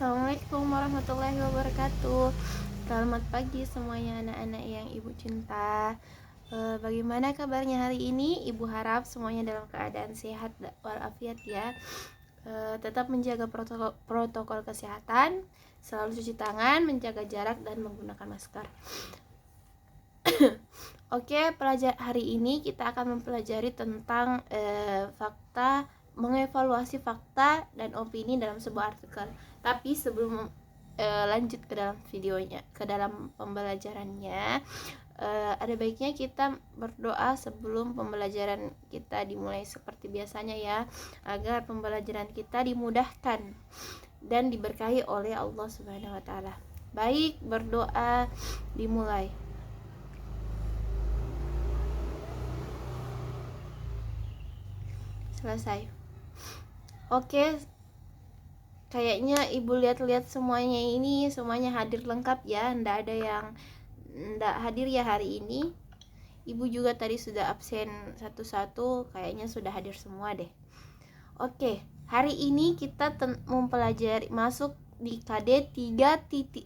Assalamualaikum warahmatullahi wabarakatuh. Selamat pagi semuanya anak-anak yang ibu cinta. Bagaimana kabarnya hari ini? Ibu harap semuanya dalam keadaan sehat walafiat ya. Tetap menjaga protokol kesehatan, selalu cuci tangan, menjaga jarak dan menggunakan masker. Oke, hari ini kita akan mempelajari tentang mengevaluasi fakta dan opini dalam sebuah artikel. Tapi sebelum lanjut ke dalam videonya, ke dalam pembelajarannya, ada baiknya kita berdoa sebelum pembelajaran kita dimulai seperti biasanya ya, agar pembelajaran kita dimudahkan dan diberkahi oleh Allah Subhanahu wa taala. Baik, berdoa dimulai. Selesai. Oke, kayaknya ibu lihat-lihat semuanya hadir lengkap ya, ndak ada yang ndak hadir ya hari ini. Ibu juga tadi sudah absen satu-satu, kayaknya sudah hadir semua deh. Oke, hari ini kita mempelajari masuk di KD 3.10,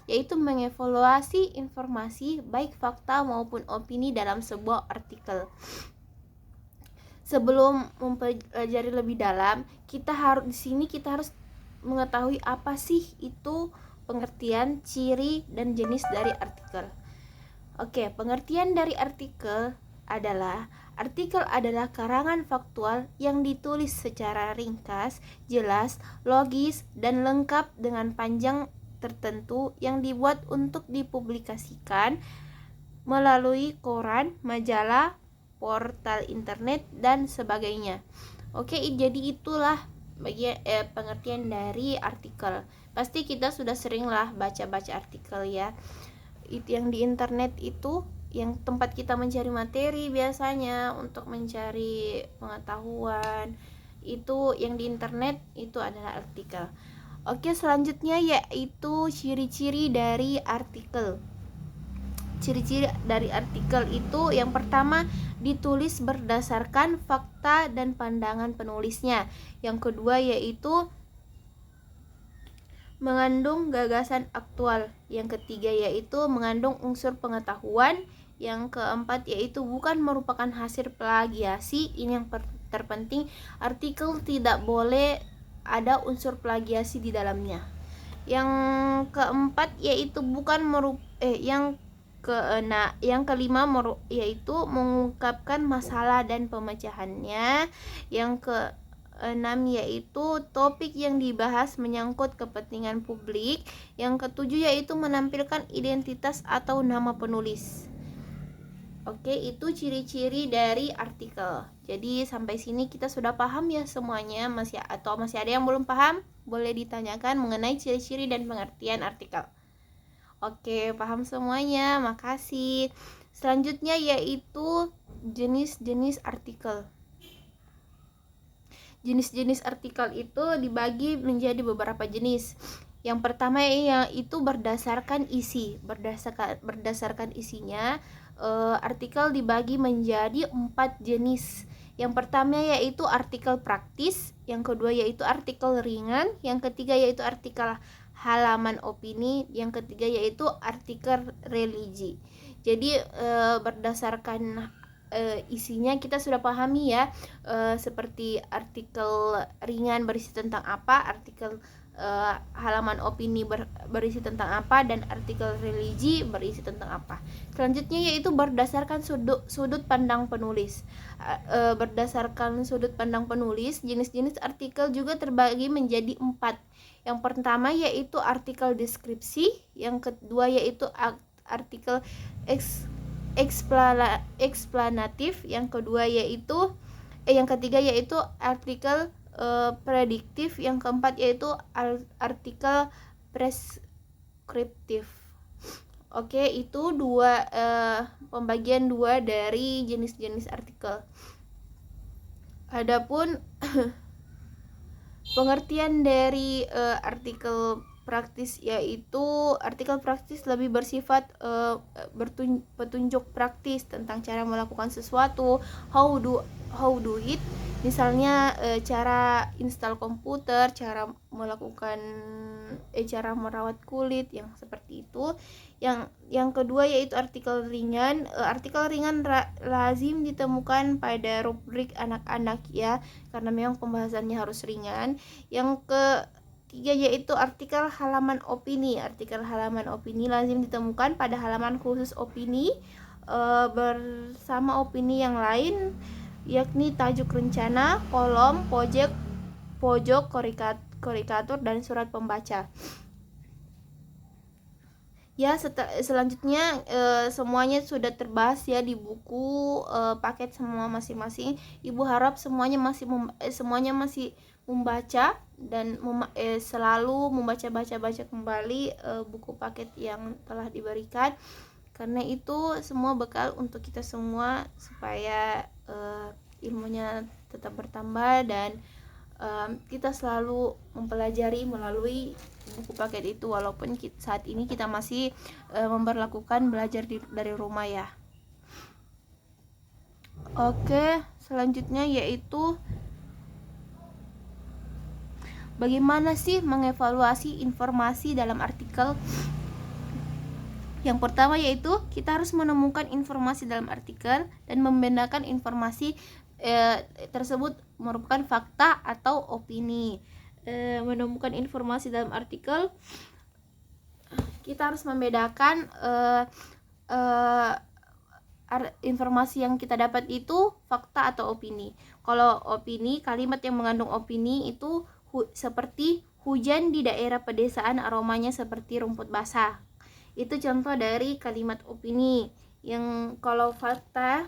yaitu mengevaluasi informasi baik fakta maupun opini dalam sebuah artikel. Sebelum mempelajari lebih dalam, kita harus mengetahui apa sih itu pengertian, ciri, dan jenis dari artikel. Oke, pengertian dari artikel adalah karangan faktual yang ditulis secara ringkas, jelas, logis, dan lengkap dengan panjang tertentu yang dibuat untuk dipublikasikan melalui koran, majalah, portal internet, dan sebagainya. Oke, jadi itulah pengertian dari artikel. Pasti kita sudah sering lah baca-baca artikel ya. Itu yang di internet itu yang tempat kita mencari materi biasanya untuk mencari pengetahuan. Itu yang di internet itu adalah artikel. Oke, selanjutnya yaitu ciri-ciri dari artikel. Ciri-ciri dari artikel itu yang pertama, ditulis berdasarkan fakta dan pandangan penulisnya. Yang kedua yaitu mengandung gagasan aktual. Yang ketiga yaitu mengandung unsur pengetahuan. Yang keempat yaitu bukan merupakan hasil plagiasi. Ini yang terpenting, artikel tidak boleh ada unsur plagiasi di dalamnya. Yang keempat yaitu yang kelima yaitu mengungkapkan masalah dan pemecahannya. Yang keenam yaitu topik yang dibahas menyangkut kepentingan publik. Yang ketujuh yaitu menampilkan identitas atau nama penulis. Oke, itu ciri-ciri dari artikel. Jadi sampai sini kita sudah paham ya semuanya? Masih ada yang belum paham? Boleh ditanyakan mengenai ciri-ciri dan pengertian artikel. Oke, paham semuanya, makasih. Selanjutnya yaitu jenis-jenis artikel. Jenis-jenis artikel itu dibagi menjadi beberapa jenis. Yang pertama yaitu berdasarkan isi. Berdasarkan isinya, artikel dibagi menjadi 4 jenis. Yang pertama yaitu artikel praktis, yang kedua yaitu artikel ringan, yang ketiga yaitu artikel halaman opini, yang ketiga yaitu artikel religi. Jadi berdasarkan isinya kita sudah pahami ya, seperti artikel ringan berisi tentang apa, artikel halaman opini berisi tentang apa, dan artikel religi berisi tentang apa. Selanjutnya yaitu berdasarkan sudut pandang penulis. Berdasarkan sudut pandang penulis, jenis-jenis artikel juga terbagi menjadi 4. Yang pertama yaitu artikel deskripsi, yang kedua yaitu artikel eksplanatif, yang ketiga yaitu artikel prediktif, yang keempat yaitu artikel preskriptif. Oke, itu pembagian 2 dari jenis-jenis artikel. Adapun pengertian dari artikel praktis, yaitu artikel praktis lebih bersifat petunjuk praktis tentang cara melakukan sesuatu, how do it, misalnya cara install komputer, cara melakukan cara merawat kulit, yang seperti itu. Yang kedua yaitu artikel ringan. Artikel ringan lazim ditemukan pada rubrik anak-anak ya, karena memang pembahasannya harus ringan. Yang ketiga yaitu artikel halaman opini. Artikel halaman opini lazim ditemukan pada halaman khusus opini bersama opini yang lain, yakni tajuk rencana, kolom, pojok, karikatur, dan surat pembaca. Ya, selanjutnya semuanya sudah terbahas ya di buku paket semua masing-masing. Ibu harap semuanya masih membaca dan selalu baca kembali buku paket yang telah diberikan, karena itu semua bekal untuk kita semua supaya ilmunya tetap bertambah dan kita selalu mempelajari melalui buku paket itu, walaupun saat ini kita masih memberlakukan belajar dari rumah ya. Oke, selanjutnya yaitu bagaimana sih mengevaluasi informasi dalam artikel. Yang pertama yaitu kita harus menemukan informasi dalam artikel dan membedakan informasi tersebut merupakan fakta atau opini. Menemukan informasi dalam artikel, kita harus membedakan informasi yang kita dapat itu fakta atau opini. Kalau opini, kalimat yang mengandung opini itu seperti hujan di daerah pedesaan aromanya seperti rumput basah. Itu contoh dari kalimat opini. Yang kalau fakta,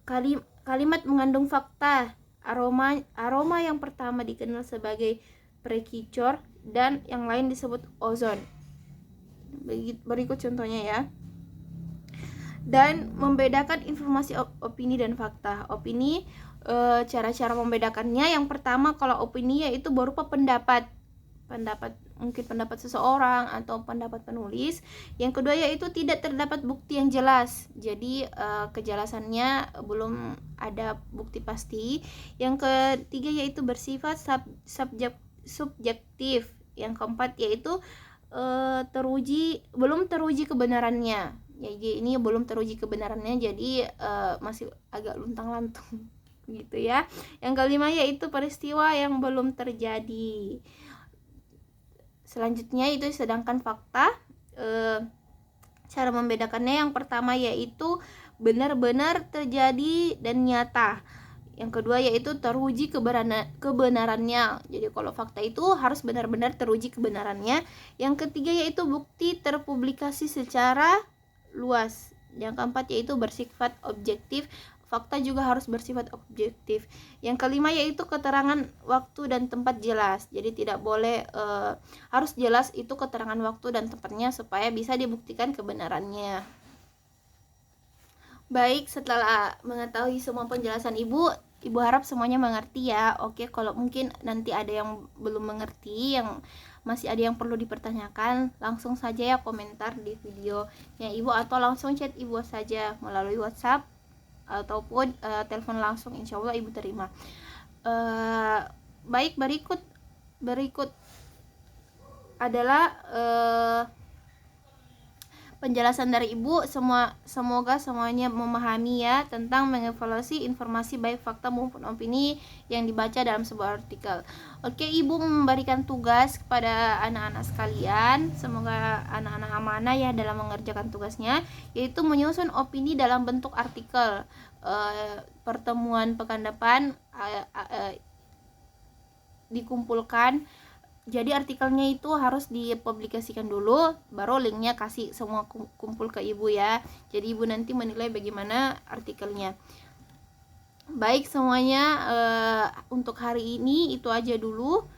kalimat mengandung fakta. Aroma yang pertama dikenal sebagai precursor dan yang lain disebut ozon. Berikut contohnya ya. Dan membedakan informasi opini dan fakta. Opini, cara-cara membedakannya, yang pertama kalau opini yaitu berupa pendapat, mungkin pendapat seseorang atau pendapat penulis. Yang kedua yaitu tidak terdapat bukti yang jelas, jadi kejelasannya belum ada bukti pasti. Yang ketiga yaitu bersifat subjektif. Yang keempat yaitu belum teruji kebenarannya. Jadi ini belum teruji kebenarannya, jadi masih agak luntang-lantung gitu ya. Yang kelima yaitu peristiwa yang belum terjadi. Selanjutnya itu sedangkan fakta, cara membedakannya yang pertama yaitu benar-benar terjadi dan nyata. Yang kedua yaitu teruji kebenarannya. Jadi kalau fakta itu harus benar-benar teruji kebenarannya. Yang ketiga yaitu bukti terpublikasi secara luas. Yang keempat yaitu bersifat objektif. Fakta juga harus bersifat objektif. Yang kelima yaitu keterangan waktu dan tempat jelas. Jadi tidak boleh, harus jelas itu keterangan waktu dan tempatnya supaya bisa dibuktikan kebenarannya. Baik, setelah mengetahui semua penjelasan Ibu harap semuanya mengerti ya. Oke, kalau mungkin nanti ada yang belum mengerti, yang masih ada yang perlu dipertanyakan, langsung saja ya komentar di videonya Ibu, atau langsung chat Ibu saja melalui WhatsApp ataupun telepon langsung, insya Allah Ibu terima. Baik, berikut adalah penjelasan dari Ibu. Semoga semuanya memahami ya tentang mengevaluasi informasi baik fakta maupun opini yang dibaca dalam sebuah artikel. Oke, Ibu memberikan tugas kepada anak-anak sekalian. Semoga anak-anak amanah ya dalam mengerjakan tugasnya, yaitu menyusun opini dalam bentuk artikel. Pertemuan pekan depan dikumpulkan. Jadi artikelnya itu harus dipublikasikan dulu, baru linknya kasih semua kumpul ke Ibu ya. Jadi Ibu nanti menilai bagaimana artikelnya. Baik semuanya, untuk hari ini itu aja dulu.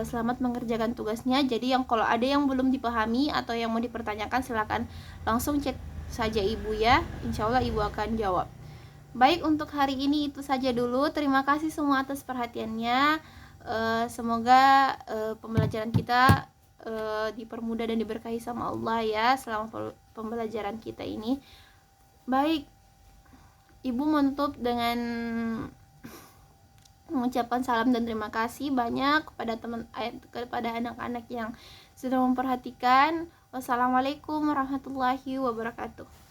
Selamat mengerjakan tugasnya. Jadi kalau ada yang belum dipahami atau yang mau dipertanyakan, silakan langsung chat saja Ibu ya. Insya Allah Ibu akan jawab. Baik, untuk hari ini itu saja dulu. Terima kasih semua atas perhatiannya. Semoga pembelajaran kita dipermudah dan diberkahi sama Allah ya selama pembelajaran kita ini. Baik, Ibu menutup dengan mengucapkan salam dan terima kasih banyak kepada anak-anak yang sudah memperhatikan. Wassalamualaikum warahmatullahi wabarakatuh.